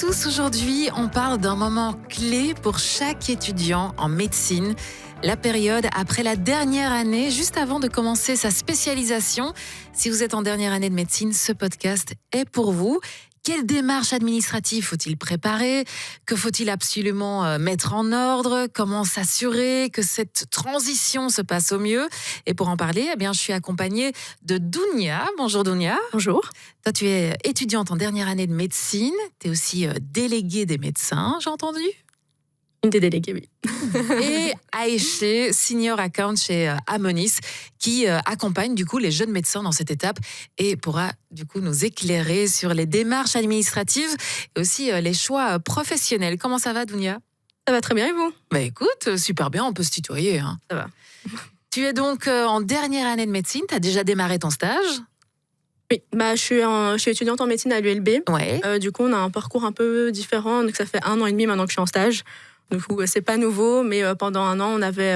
tous, aujourd'hui, on parle d'un moment clé pour chaque étudiant en médecine, la période après la dernière année, juste avant de commencer sa spécialisation. Si vous êtes en dernière année de médecine, ce podcast est pour vous. Quelles démarches administratives faut-il préparer? Que faut-il absolument mettre en ordre? Comment s'assurer que cette transition se passe au mieux? Et pour en parler, je suis accompagnée de Dounia. Bonjour Dounia. Bonjour. Toi, tu es étudiante en dernière année de médecine. Tu es aussi déléguée des médecins, j'ai entendu. Une des déléguées, oui. Et Aïché, senior account chez Amonis, qui accompagne du coup les jeunes médecins dans cette étape et pourra du coup nous éclairer sur les démarches administratives et aussi les choix professionnels. Comment ça va, Dounia? Ça va très bien et vous? Écoute, super bien, on peut se tutoyer. Hein. Ça va. Tu es donc en dernière année de médecine, tu as déjà démarré ton stage? Oui, je suis étudiante en médecine à l'ULB. Ouais. Du coup, on a un parcours un peu différent. Donc, ça fait 1 an et demi maintenant que je suis en stage. Du coup, c'est pas nouveau, mais pendant 1 an, on avait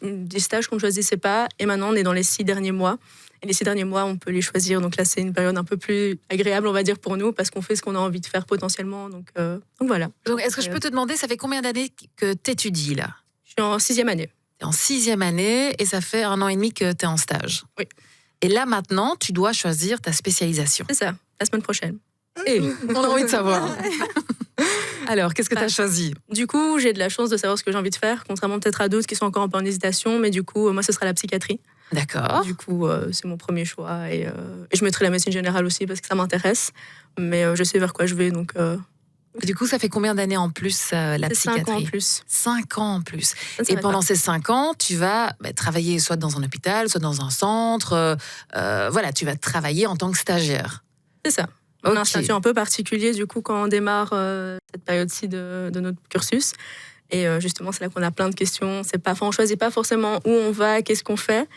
des stages qu'on ne choisissait pas. Et maintenant, on est dans les 6 derniers mois. Et les 6 derniers mois, on peut les choisir. Donc là, c'est une période un peu plus agréable, on va dire, pour nous, parce qu'on fait ce qu'on a envie de faire potentiellement. Donc voilà. Donc, est-ce que je peux te demander, ça fait combien d'années que tu étudies là? Je suis en 6e année. Tu es en 6e année et ça fait 1 an et demi que tu es en stage. Oui. Et là, maintenant, tu dois choisir ta spécialisation. C'est ça, la semaine prochaine. Et on a envie de savoir. Alors, qu'est-ce que tu as choisi? Du coup, j'ai de la chance de savoir ce que j'ai envie de faire, contrairement peut-être à d'autres qui sont encore un peu en hésitation. Mais du coup, moi, ce sera la psychiatrie. D'accord. Du coup, c'est mon premier choix. Et je mettrai la médecine générale aussi parce que ça m'intéresse. Mais je sais vers quoi je vais. Donc, Du coup, ça fait combien d'années en plus la psychiatrie? 5 ans en plus. 5 ans en plus. Et pendant ces 5 ans, tu vas travailler soit dans un hôpital, soit dans un centre. Voilà, tu vas travailler en tant que stagiaire. C'est ça. On a un statut un peu particulier, du coup, quand on démarre cette période-ci de notre cursus. Et justement, c'est là qu'on a plein de questions. On ne choisit pas forcément où on va, qu'est-ce qu'on fait.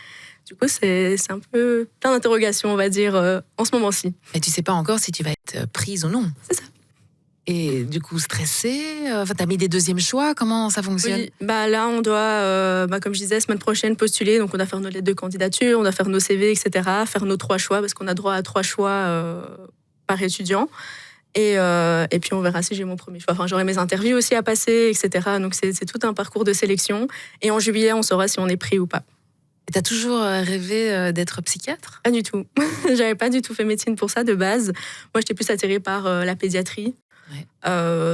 Du coup, c'est un peu plein d'interrogations, on va dire, en ce moment-ci. Et tu ne sais pas encore si tu vas être prise ou non. C'est ça. Et du coup, stressée, tu as mis des deuxièmes choix, comment ça fonctionne? Oui, là, on doit, comme je disais, semaine prochaine, postuler. Donc, on doit faire nos lettres de candidature, on doit faire nos CV, etc., faire nos 3 choix, parce qu'on a droit à 3 choix par étudiant. Et puis, on verra si j'ai mon premier choix. Enfin, j'aurai mes interviews aussi à passer, etc. Donc, c'est tout un parcours de sélection. Et en juillet, on saura si on est pris ou pas. Et tu as toujours rêvé d'être psychiatre? Pas du tout. J'avais pas du tout fait médecine pour ça, de base. Moi, j'étais plus attirée par la pédiatrie. Ouais.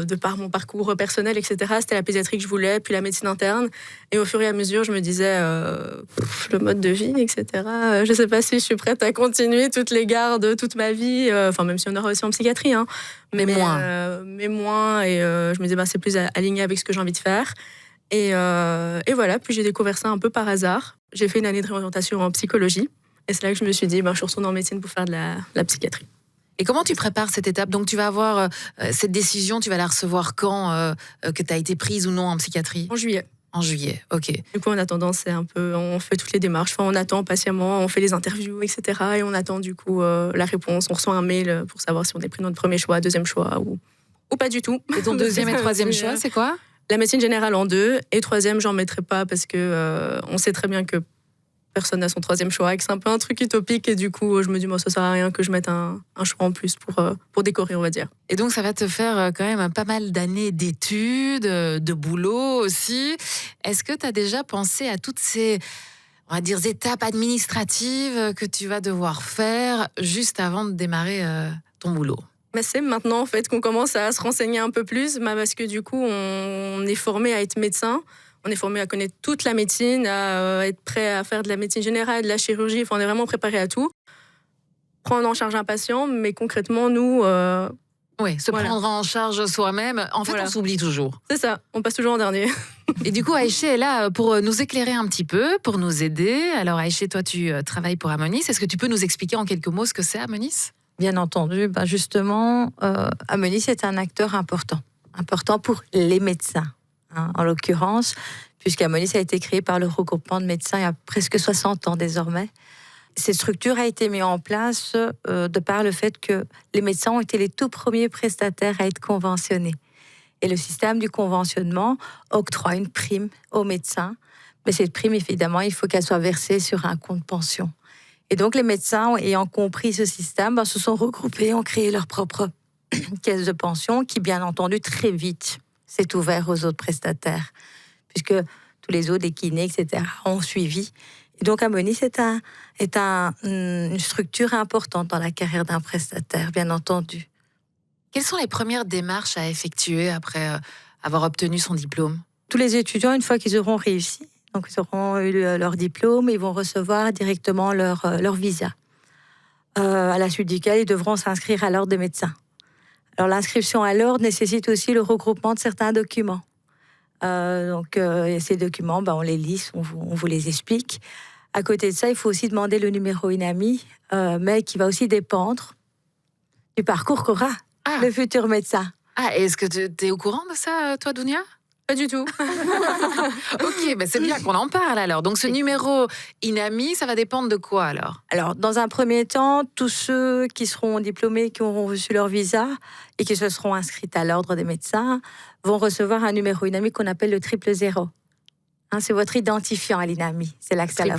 De par mon parcours personnel, etc. C'était la pédiatrie que je voulais, puis la médecine interne. Et au fur et à mesure, je me disais, le mode de vie, etc. Je sais pas si je suis prête à continuer toutes les gardes, toute ma vie. Même si on aura aussi en psychiatrie. Hein. Mais moins. Et je me disais, c'est plus aligné avec ce que j'ai envie de faire. Et voilà, puis j'ai découvert ça un peu par hasard. J'ai fait une année de réorientation en psychologie. Et c'est là que je me suis dit, je retourne en médecine pour faire de la psychiatrie. Et comment tu prépares cette étape? Donc, tu vas avoir cette décision, tu vas la recevoir quand que tu as été prise ou non en psychiatrie? En juillet. En juillet, ok. Du coup, en attendant, on fait toutes les démarches. On attend patiemment, on fait les interviews, etc. Et on attend du coup la réponse. On reçoit un mail pour savoir si on est pris notre premier choix, deuxième choix ou pas du tout. Et ton deuxième et troisième choix, c'est quoi? La médecine générale en 2. Et troisième, j'en mettrai pas parce que on sait très bien que personne n'a son troisième choix, et que c'est un peu un truc utopique. Et du coup, je me dis, ça sert à rien que je mette un choix en plus pour décorer, on va dire. Et donc, ça va te faire quand même pas mal d'années d'études, de boulot aussi. Est-ce que tu as déjà pensé à toutes ces, on va dire, étapes administratives que tu vas devoir faire juste avant de démarrer ton boulot? Mais c'est maintenant, en fait, qu'on commence à se renseigner un peu plus, parce que du coup, on est formé à être médecin. On est formé à connaître toute la médecine, à être prêt à faire de la médecine générale, de la chirurgie. On est vraiment préparé à tout. Prendre en charge un patient, mais concrètement, nous... prendre en charge soi-même. En fait, on s'oublie toujours. C'est ça, on passe toujours en dernier. Et du coup, Aïché est là pour nous éclairer un petit peu, pour nous aider. Alors, Aïché, toi, tu travailles pour Amonis. Est-ce que tu peux nous expliquer en quelques mots ce que c'est, Amonis? Bien entendu, justement, Amonis est un acteur important pour les médecins. En l'occurrence, puisqu'Amonis a été créé par le regroupement de médecins il y a presque 60 ans désormais. Cette structure a été mise en place de par le fait que les médecins ont été les tout premiers prestataires à être conventionnés. Et le système du conventionnement octroie une prime aux médecins. Mais cette prime, évidemment, il faut qu'elle soit versée sur un compte pension. Et donc, les médecins, ayant compris ce système, se sont regroupés, ont créé leur propre caisse de pension qui, bien entendu, très vite s'est ouvert aux autres prestataires, puisque tous les autres, les kinés, etc., ont suivi. Et donc, Ammonis est une structure importante dans la carrière d'un prestataire, bien entendu. Quelles sont les premières démarches à effectuer après avoir obtenu son diplôme? Tous les étudiants, une fois qu'ils auront réussi, donc ils auront eu leur diplôme, ils vont recevoir directement leur visa, à la suite duquel ils devront s'inscrire à l'ordre des médecins. Alors l'inscription à l'ordre nécessite aussi le regroupement de certains documents. Ces documents, on les lit, on vous les explique. À côté de ça, il faut aussi demander le numéro INAMI, mais qui va aussi dépendre du parcours qu'aura le futur médecin. Ah, et est-ce que tu es au courant de ça, toi, Dounia? Pas du tout. Ok, c'est bien qu'on en parle alors. Donc ce numéro INAMI, ça va dépendre de quoi alors? Alors, dans un premier temps, tous ceux qui seront diplômés, qui auront reçu leur visa et qui se seront inscrits à l'ordre des médecins, vont recevoir un numéro INAMI qu'on appelle le 000. C'est votre identifiant à l'INAMI. C'est là que ça 000.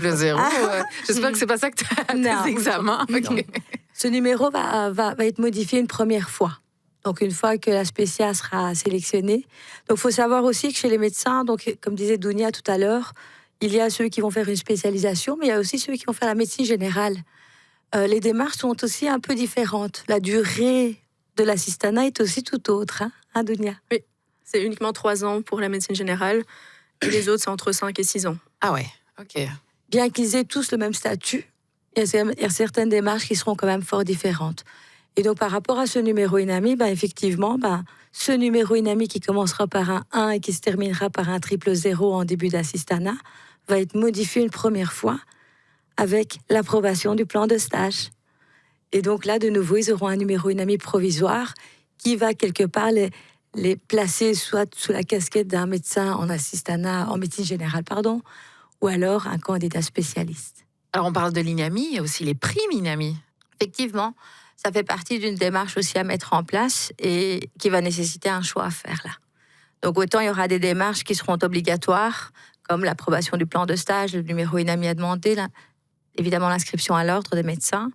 J'espère que c'est pas ça que tu as à tes examens. Okay. Ce numéro va être modifié une première fois. Donc, une fois que la spécia sera sélectionnée. Donc, il faut savoir aussi que chez les médecins, donc, comme disait Dounia tout à l'heure, il y a ceux qui vont faire une spécialisation, mais il y a aussi ceux qui vont faire la médecine générale. Les démarches sont aussi un peu différentes. La durée de l'assistanat est aussi tout autre, Dounia? Oui, c'est uniquement 3 ans pour la médecine générale, et les autres, c'est entre 5 et 6 ans. Ah ouais, ok. Bien qu'ils aient tous le même statut, il y a certaines démarches qui seront quand même fort différentes. Et donc, par rapport à ce numéro INAMI, effectivement, ce numéro INAMI qui commencera par un 1 et qui se terminera par un 000 en début d'assistanat va être modifié une première fois avec l'approbation du plan de stage. Et donc là, de nouveau, ils auront un numéro INAMI provisoire qui va quelque part les placer soit sous la casquette d'un médecin en assistanat, en médecine générale, ou alors un candidat spécialiste. Alors, on parle de l'INAMI, il y a aussi les primes INAMI. Effectivement, ça fait partie d'une démarche aussi à mettre en place et qui va nécessiter un choix à faire là. Donc autant il y aura des démarches qui seront obligatoires, comme l'approbation du plan de stage, le numéro INAMI à demander, évidemment l'inscription à l'ordre des médecins.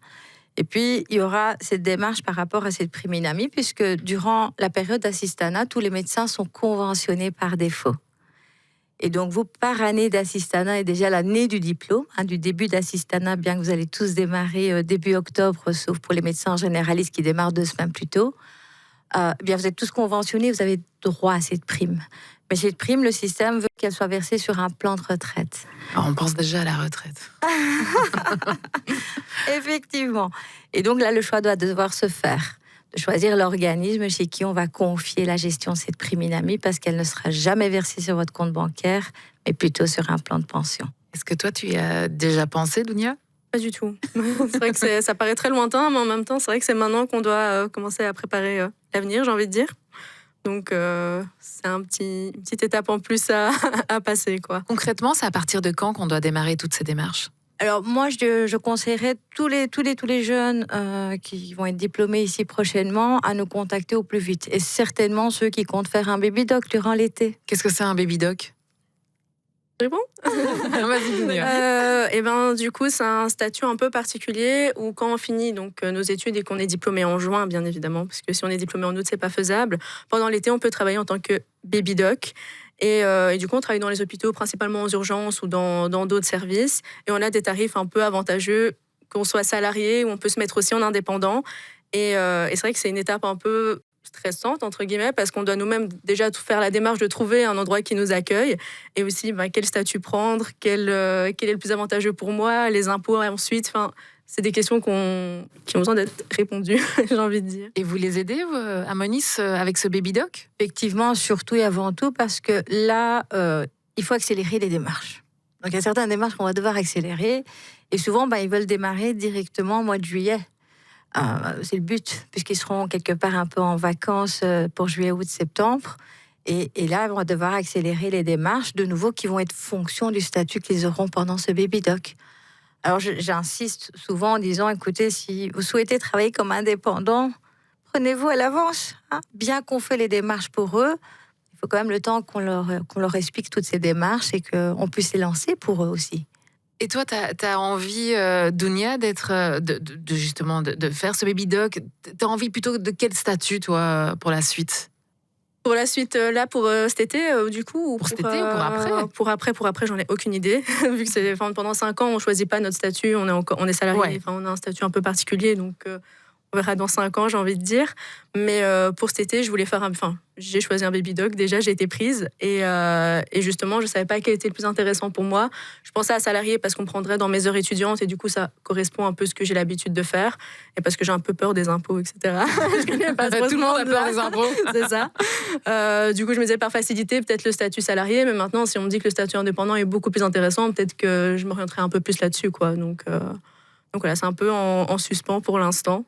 Et puis il y aura cette démarche par rapport à cette prime INAMI, puisque durant la période d'assistanat, tous les médecins sont conventionnés par défaut. Et donc, vous, par année d'assistanat, et déjà l'année du diplôme, du début d'assistanat, bien que vous allez tous démarrer début octobre, sauf pour les médecins généralistes qui démarrent 2 semaines plus tôt, bien vous êtes tous conventionnés, vous avez droit à cette prime. Mais cette prime, le système veut qu'elle soit versée sur un plan de retraite. Alors, on pense déjà à la retraite. Effectivement. Et donc là, le choix doit devoir se faire. De choisir l'organisme chez qui on va confier la gestion de cette prime INAMI parce qu'elle ne sera jamais versée sur votre compte bancaire, mais plutôt sur un plan de pension. Est-ce que toi, tu y as déjà pensé, Dounia? Pas du tout. C'est vrai que ça paraît très lointain, mais en même temps, c'est vrai que c'est maintenant qu'on doit commencer à préparer l'avenir, j'ai envie de dire. Donc, c'est une petite étape en plus à passer, quoi. Concrètement, c'est à partir de quand qu'on doit démarrer toutes ces démarches? Alors moi, je conseillerais tous les jeunes qui vont être diplômés ici prochainement à nous contacter au plus vite. Et certainement ceux qui comptent faire un baby doc durant l'été. Qu'est-ce que c'est un baby doc? C'est bon? Vas-y, Dounia. Du coup, c'est un statut un peu particulier où quand on finit donc nos études et qu'on est diplômé en juin, bien évidemment, parce que si on est diplômé en août, c'est pas faisable. Pendant l'été, on peut travailler en tant que baby doc. Et du coup, on travaille dans les hôpitaux, principalement aux urgences ou dans d'autres services. Et on a des tarifs un peu avantageux, qu'on soit salarié ou on peut se mettre aussi en indépendant. Et c'est vrai que c'est une étape un peu stressante, entre guillemets, parce qu'on doit nous-mêmes déjà faire la démarche de trouver un endroit qui nous accueille. Et aussi, quel statut prendre, quel est le plus avantageux pour moi, les impôts ensuite. C'est des questions qui ont besoin d'être répondues, j'ai envie de dire. Et vous les aidez, Ammonis, avec ce baby doc? Effectivement, surtout et avant tout, parce que là, il faut accélérer les démarches. Donc, il y a certaines démarches qu'on va devoir accélérer. Et souvent, ils veulent démarrer directement au mois de juillet. C'est le but, puisqu'ils seront quelque part un peu en vacances pour juillet, août, septembre. Et là, on va devoir accélérer les démarches, de nouveau, qui vont être fonction du statut qu'ils auront pendant ce baby doc. Alors, j'insiste souvent en disant, écoutez, si vous souhaitez travailler comme indépendant, prenez-vous à l'avance. Bien qu'on fait les démarches pour eux, il faut quand même le temps qu'on leur explique toutes ces démarches et qu'on puisse les lancer pour eux aussi. Et toi, tu as envie, Dounia, d'être, justement, de faire ce baby doc. Tu as envie plutôt de quel statut, toi, pour la suite? Pour la suite, là, pour cet été, du coup, ou Pour cet été ou pour après? Pour après, j'en ai aucune idée. Vu que pendant 5 ans, on choisit pas notre statut, on est salarié, Ouais. enfin, on a un statut un peu particulier, donc on verra dans 5 ans, j'ai envie de dire. Mais pour cet été, je voulais j'ai choisi un baby doc. Déjà, j'ai été prise et justement, je savais pas quel était le plus intéressant pour moi. Je pensais à salarié parce qu'on prendrait dans mes heures étudiantes et du coup, ça correspond un peu à ce que j'ai l'habitude de faire et parce que j'ai un peu peur des impôts, etc. Je connais pas trop Tout le monde a peur des impôts. C'est ça. Du coup, je me disais par facilité, peut-être le statut salarié, mais maintenant, si on me dit que le statut indépendant est beaucoup plus intéressant, peut-être que je m'orienterai un peu plus là-dessus, quoi. Donc voilà, c'est un peu en suspens pour l'instant.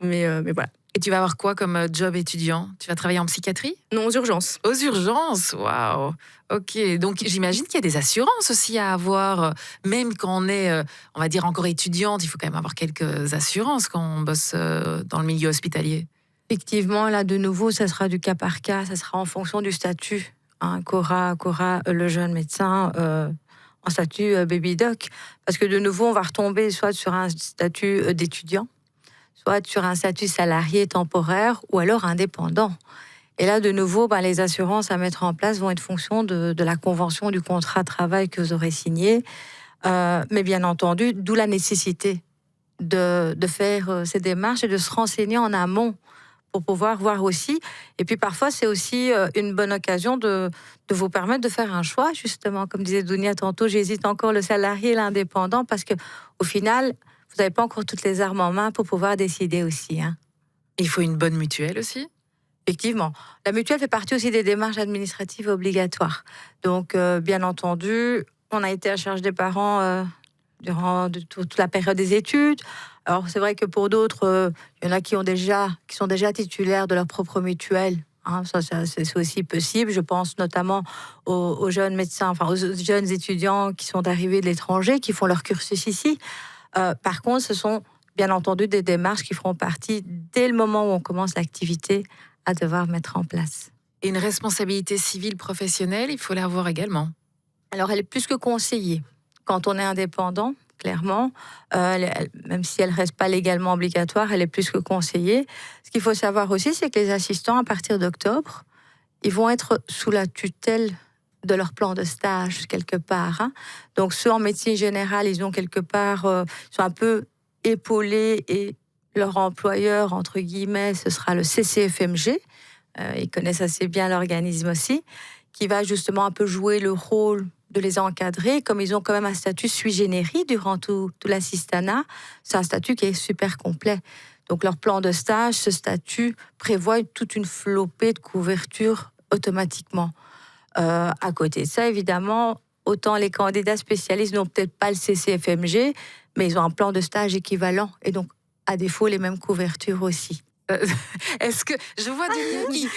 Mais voilà. Et tu vas avoir quoi comme job étudiant? Tu vas travailler en psychiatrie? Non, aux urgences. Aux urgences? Waouh! OK, donc j'imagine qu'il y a des assurances aussi à avoir, même quand on est, on va dire encore étudiante, il faut quand même avoir quelques assurances quand on bosse, dans le milieu hospitalier. Effectivement, là, de nouveau, ça sera du cas par cas, ça sera en fonction du statut qu'aura le jeune médecin en statut baby doc. Parce que de nouveau, on va retomber soit sur un statut d'étudiant, soit sur un statut salarié temporaire ou alors indépendant. Et là, de nouveau, les assurances à mettre en place vont être fonction de la convention, du contrat de travail que vous aurez signé. Mais bien entendu, d'où la nécessité de faire ces démarches et de se renseigner en amont pour pouvoir voir aussi. Et puis parfois, c'est aussi une bonne occasion de vous permettre de faire un choix, justement. Comme disait Dounia tantôt, j'hésite encore le salarié et l'indépendant parce que au final, vous n'avez pas encore toutes les armes en main pour pouvoir décider aussi. Il faut une bonne mutuelle aussi? Effectivement. La mutuelle fait partie aussi des démarches administratives obligatoires. Donc, bien entendu, on a été à charge des parents durant toute la période des études. Alors, c'est vrai que pour d'autres, il y en a qui sont déjà titulaires de leur propre mutuelle. Ça, c'est aussi possible. Je pense notamment aux jeunes médecins, aux jeunes étudiants qui sont arrivés de l'étranger, qui font leur cursus ici. Par contre, ce sont bien entendu des démarches qui feront partie, dès le moment où on commence l'activité, à devoir mettre en place. Et une responsabilité civile professionnelle, il faut l'avoir également. Alors, elle est plus que conseillée. Quand on est indépendant, clairement, même si elle ne reste pas légalement obligatoire, elle est plus que conseillée. Ce qu'il faut savoir aussi, c'est que les assistants, à partir d'octobre, ils vont être sous la tutelle de leur plan de stage, quelque part. Donc, ceux en médecine générale, ils ont quelque part, sont un peu épaulés et leur employeur, entre guillemets, ce sera le CCFMG. Ils connaissent assez bien l'organisme aussi, qui va justement un peu jouer le rôle de les encadrer. Comme ils ont quand même un statut sui generis durant tout l'assistanat, c'est un statut qui est super complet. Donc leur plan de stage, ce statut prévoit toute une flopée de couverture automatiquement. À côté de ça, évidemment, autant les candidats spécialistes n'ont peut-être pas le CCFMG, mais ils ont un plan de stage équivalent et donc, à défaut, les mêmes couvertures aussi. Est-ce que je vois Dunia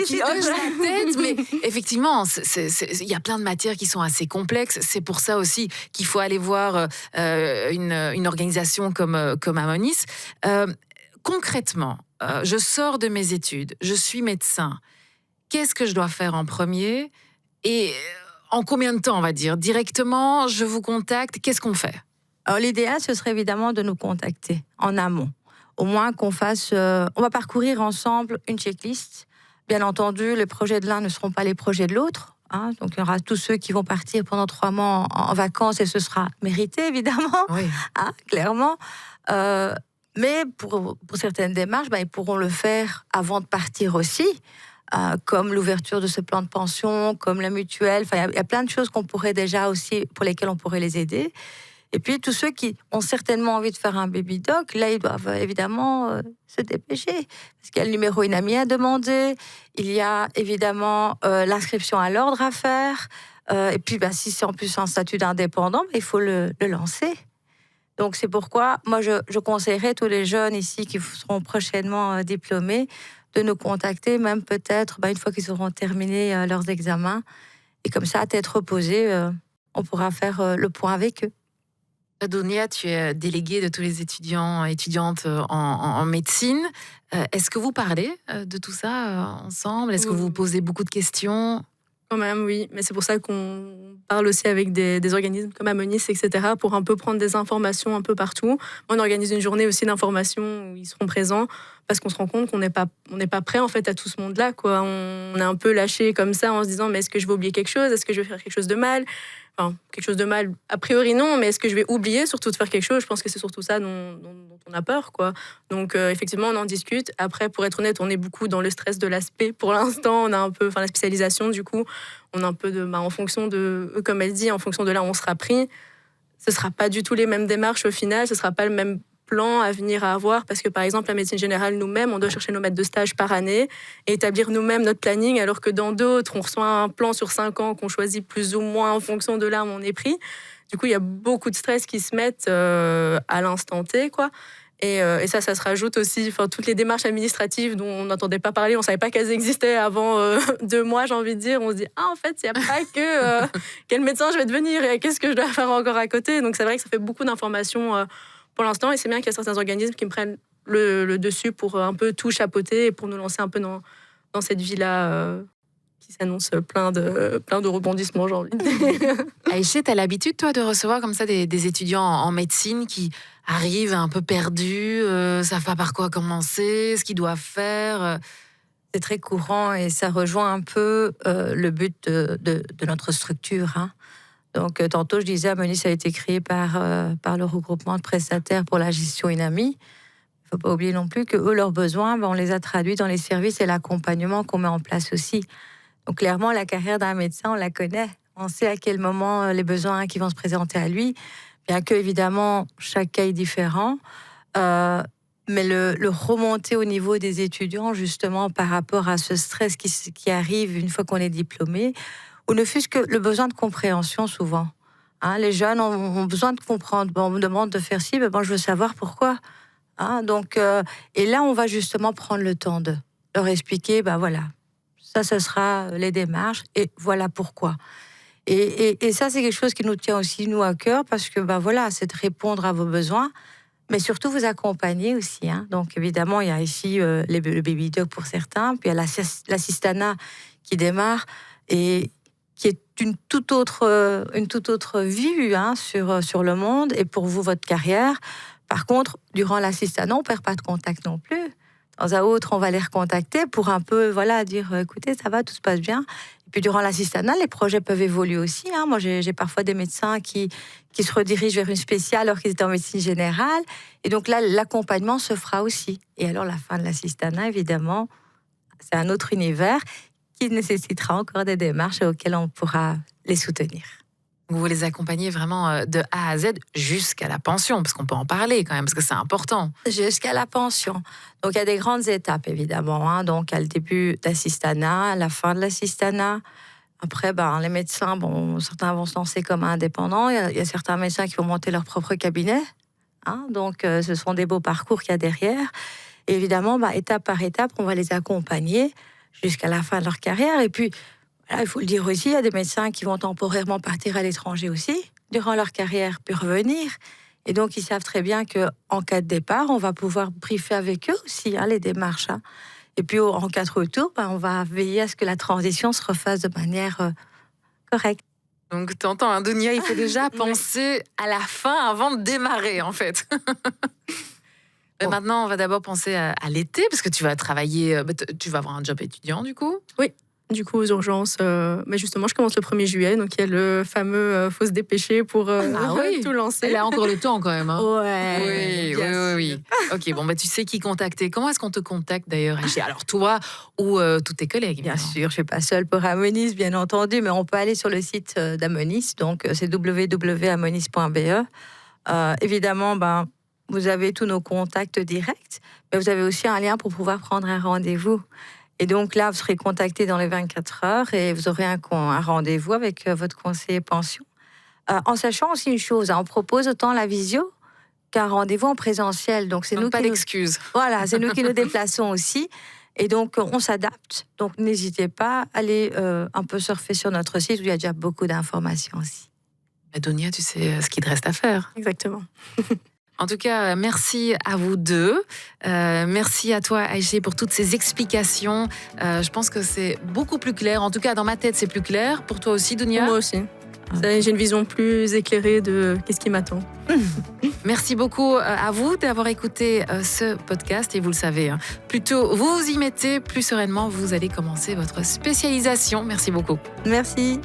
qui hoche la tête, mais effectivement, il y a plein de matières qui sont assez complexes. C'est pour ça aussi qu'il faut aller voir une organisation comme Amonis. Concrètement, je sors de mes études, je suis médecin. Qu'est-ce que je dois faire en premier et en combien de temps, on va dire? Directement, je vous contacte, qu'est-ce qu'on fait? Alors, l'idéal, ce serait évidemment de nous contacter en amont. Au moins qu'on fasse... on va parcourir ensemble une checklist. Bien entendu, les projets de l'un ne seront pas les projets de l'autre. Donc, il y aura tous ceux qui vont partir pendant 3 mois en vacances et ce sera mérité, évidemment. Oui. Clairement. Mais pour certaines démarches, ils pourront le faire avant de partir aussi. Comme l'ouverture de ce plan de pension, comme la mutuelle. Il y a plein de choses qu'on pourrait déjà aussi, pour lesquelles on pourrait les aider. Et puis, tous ceux qui ont certainement envie de faire un baby doc, là, ils doivent évidemment se dépêcher. Parce qu'il y a le numéro INAMI à demander, il y a évidemment l'inscription à l'ordre à faire. Et puis, si c'est en plus un statut d'indépendant, il faut le lancer. Donc, c'est pourquoi, moi, je conseillerais tous les jeunes ici qui seront prochainement diplômés de nous contacter, même peut-être une fois qu'ils auront terminé leurs examens. Et comme ça, à tête reposée, on pourra faire le point avec eux. Dounia, tu es déléguée de tous les étudiants et étudiantes en médecine. Est-ce que vous parlez de tout ça ensemble? Est-ce que vous vous posez beaucoup de questions? Quand même, oui. Mais c'est pour ça qu'on parle aussi avec des organismes comme Amonis, etc., pour un peu prendre des informations un peu partout. On organise une journée aussi d'information où ils seront présents parce qu'on se rend compte qu'on n'est pas prêt en fait à tout ce monde-là, quoi. On est un peu lâché comme ça en se disant mais est-ce que je vais oublier quelque chose? Est-ce que je vais faire quelque chose de mal? Enfin, quelque chose de mal, a priori non, mais est-ce que je vais oublier surtout de faire quelque chose? Je pense que c'est surtout ça dont on a peur, quoi. Donc effectivement, on en discute. Après, pour être honnête, on est beaucoup dans le stress de l'aspect. Pour l'instant, on a un peu, enfin la spécialisation, du coup, on a un peu en fonction de, comme elle dit, en fonction de là où on sera pris, ce sera pas du tout les mêmes démarches au final, ce sera pas le même plan à venir à avoir parce que par exemple la médecine générale nous-mêmes on doit chercher nos maîtres de stage par année et établir nous-mêmes notre planning alors que dans d'autres on reçoit un plan sur 5 ans qu'on choisit plus ou moins en fonction de là où on est pris. Du coup il y a beaucoup de stress qui se mettent à l'instant T, quoi. Et ça se rajoute aussi, enfin toutes les démarches administratives dont on n'entendait pas parler, on savait pas qu'elles existaient avant 2 mois, j'ai envie de dire. On se dit en fait il n'y a pas que quel médecin je vais devenir et qu'est-ce que je dois faire encore à côté. Donc c'est vrai que ça fait beaucoup d'informations pour l'instant et c'est bien qu'il y a certains organismes qui me prennent le dessus pour un peu tout chapeauter et pour nous lancer un peu dans cette vie-là qui s'annonce plein de rebondissements, j'ai envie de dire. Aïcha, tu as l'habitude, toi, de recevoir comme ça des étudiants en médecine qui arrivent un peu perdus, savent pas par quoi commencer, ce qu'ils doivent faire. C'est très courant et ça rejoint un peu le but de notre structure, hein. Donc, tantôt, je disais, Amonis a été créé par le regroupement de prestataires pour la gestion INAMI. Il ne faut pas oublier non plus que eux, leurs besoins, on les a traduits dans les services et l'accompagnement qu'on met en place aussi. Donc, clairement, la carrière d'un médecin, on la connaît. On sait à quel moment les besoins qui vont se présenter à lui, bien que, évidemment, chaque cas est différent. Mais le remonter au niveau des étudiants, justement, par rapport à ce stress qui arrive une fois qu'on est diplômé, ou ne fût-ce que le besoin de compréhension, souvent. Hein, les jeunes ont besoin de comprendre. Bon, on me demande de faire ci, mais bon, je veux savoir pourquoi. Hein, donc, et là, on va justement prendre le temps de leur expliquer, voilà, ça, ce sera les démarches, et voilà pourquoi. Et ça, c'est quelque chose qui nous tient aussi, nous, à cœur, parce que, voilà, c'est de répondre à vos besoins, mais surtout vous accompagner aussi. Hein. Donc, évidemment, il y a ici le baby dog pour certains, puis il y a l'assistanat qui démarre, et qui est une toute autre vue, hein, sur le monde et pour vous, votre carrière. Par contre, durant l'assistanat, on ne perd pas de contact non plus. De temps à autre, on va les recontacter pour un peu dire écoutez, ça va, tout se passe bien. Et puis durant l'assistanat, les projets peuvent évoluer aussi. Hein. Moi, j'ai parfois des médecins qui se redirigent vers une spéciale alors qu'ils étaient en médecine générale. Et donc là, l'accompagnement se fera aussi. Et alors, la fin de l'assistanat, évidemment, c'est un autre univers qui nécessitera encore des démarches auxquelles on pourra les soutenir. Vous les accompagnez vraiment de A à Z jusqu'à la pension, parce qu'on peut en parler quand même, parce que c'est important. Jusqu'à la pension. Donc, il y a des grandes étapes, évidemment. Hein. Donc, il y a le début d'assistanat, la fin de l'assistanat. Après, les médecins, certains vont se lancer comme indépendants. Il y a certains médecins qui vont monter leur propre cabinet. Hein. Donc, ce sont des beaux parcours qu'il y a derrière. Et évidemment, étape par étape, on va les accompagner jusqu'à la fin de leur carrière. Et puis, il faut le dire aussi, il y a des médecins qui vont temporairement partir à l'étranger aussi, durant leur carrière, puis revenir. Et donc, ils savent très bien qu'en cas de départ, on va pouvoir briefer avec eux aussi, hein, les démarches. Hein. Et puis, en cas de retour, on va veiller à ce que la transition se refasse de manière correcte. Donc, t'entends, hein, Dounia, il faut déjà penser à la fin avant de démarrer, en fait. Bon. Maintenant, on va d'abord penser à l'été, parce que tu vas travailler, tu vas avoir un job étudiant, du coup. Oui. Du coup, aux urgences, mais justement, je commence le 1er juillet, donc il y a le fameux faut se dépêcher pour tout lancer. Elle a encore le temps quand même. Hein. Ouais. Oui. Ok, tu sais qui contacter. Comment est-ce qu'on te contacte d'ailleurs? Alors toi ou tous tes collègues? Bien sûr, je ne suis pas seule pour Amonis, bien entendu, mais on peut aller sur le site d'Amonis, donc c'est www.amonis.be. Évidemment, vous avez tous nos contacts directs, mais vous avez aussi un lien pour pouvoir prendre un rendez-vous. Et donc là, vous serez contacté dans les 24 heures et vous aurez un rendez-vous avec votre conseiller pension. En sachant aussi une chose, on propose autant la visio qu'un rendez-vous en présentiel. Donc, pas d'excuses. Voilà, c'est nous qui nous déplaçons aussi. Et donc, on s'adapte. Donc, n'hésitez pas à aller un peu surfer sur notre site où il y a déjà beaucoup d'informations aussi. Mais Dounia, tu sais ce qu'il te reste à faire. Exactement. En tout cas, merci à vous deux. Merci à toi, Aïché, pour toutes ces explications. Je pense que c'est beaucoup plus clair. En tout cas, dans ma tête, c'est plus clair. Pour toi aussi, Dounia? Moi aussi. J'ai une vision plus éclairée de qu'est-ce qui m'attend. Merci beaucoup à vous d'avoir écouté ce podcast. Et vous le savez, plus tôt vous vous y mettez, plus sereinement vous allez commencer votre spécialisation. Merci beaucoup. Merci.